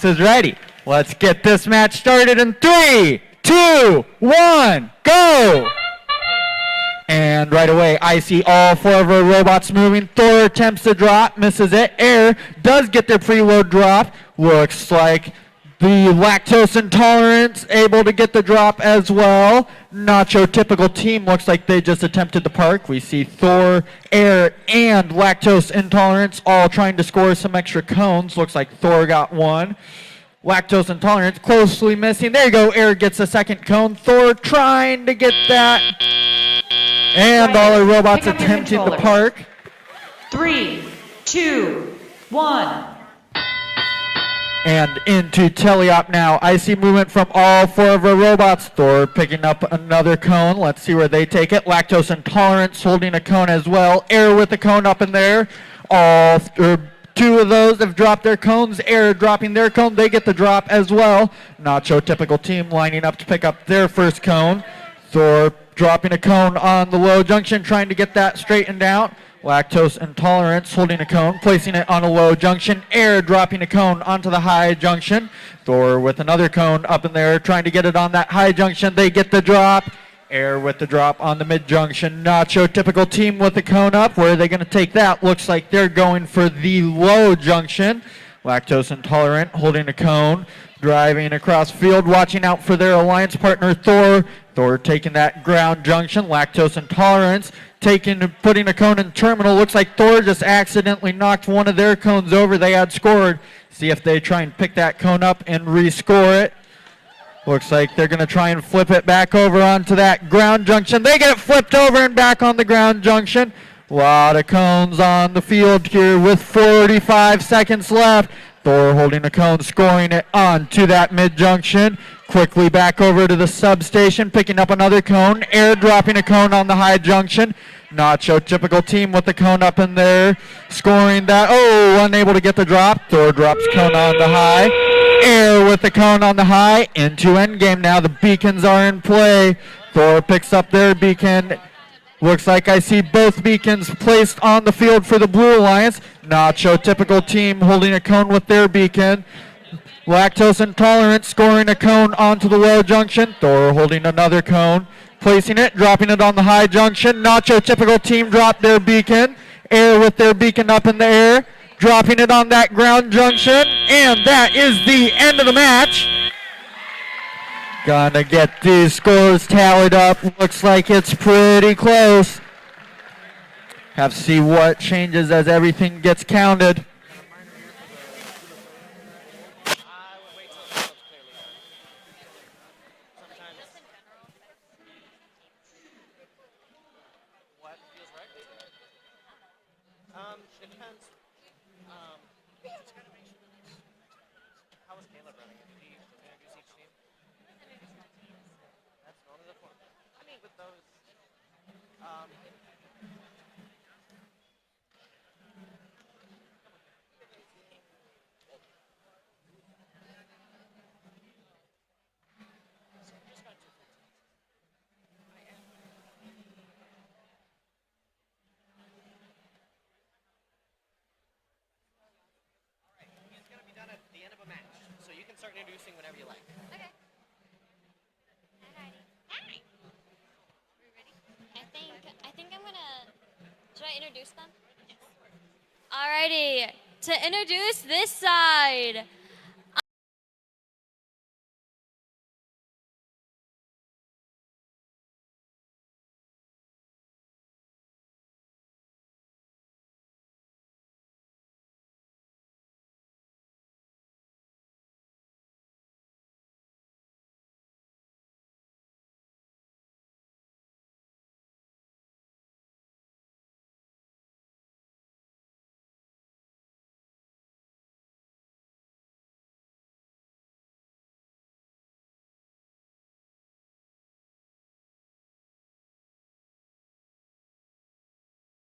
Is ready. Let's get this match started in 3, 2, 1, go! And right away, I see all four of our robots moving. Thor attempts to drop, misses it. Air does get their preload drop. Looks like the Lactose Intolerance able to get the drop as well. Nacho typical team looks like they just attempted the park. We see Thor, Air, and Lactose Intolerance all trying to score some extra cones. Looks like Thor got one. Lactose Intolerance closely missing. There you go. Air gets a second cone. Thor trying to get that. And all our robots attempting the park. 3, 2, 1. And into teleop now. I see movement from all four of our robots. Thor picking up another cone. Let's see where they take it. Lactose Intolerance holding a cone as well. Air with the cone up in there. Two of those have dropped their cones. Air dropping their cone. They get the drop as well. Nacho typical team lining up to pick up their first cone. Thor dropping a cone on the low junction, trying to get that straightened out. Lactose Intolerance holding a cone, placing it on a low junction. Air dropping a cone onto the high junction. Thor with another cone up in there, trying to get it on that high junction. They get the drop. Air with the drop on the mid junction. Nacho typical team with the cone up. Where are they going to take that? Looks like they're going for the low junction. Lactose Intolerant holding a cone, driving across field, watching out for their alliance partner Thor. Thor taking that ground junction. Lactose Intolerance putting a cone in terminal. Looks like Thor just accidentally knocked one of their cones over. They had scored. See if they try and pick that cone up and rescore it. Looks like they're going to try and flip it back over onto that ground junction. They get it flipped over and back on the ground junction. A lot of cones on the field here with 45 seconds left. Thor holding a cone, scoring it onto that mid junction. Quickly back over to the substation, picking up another cone. Air dropping a cone on the high junction. Nacho typical team with the cone up in there, scoring that. Oh, unable to get the drop. Thor drops cone on the high. Air with the cone on the high. Into endgame now. The beacons are in play. Thor picks up their beacon. Looks like I see both beacons placed on the field for the Blue Alliance. Nacho typical team holding a cone with their beacon. Lactose Intolerance scoring a cone onto the low junction. Thor holding another cone, placing it, dropping it on the high junction. Nacho typical team dropped their beacon. Air with their beacon up in the air, dropping it on that ground junction. And that is the end of the match. Gonna get these scores tallied up. Looks like it's pretty close. Have to see what changes as everything gets counted. It depends. How is Caleb running it? Did he introduce each team? That's normally the point. I mean, with those, at the end of a match, so you can start introducing whenever you like. Okay. Alrighty. Hi. Are we ready? I think I'm gonna. Should I introduce them? Yes. Alrighty. To introduce this side,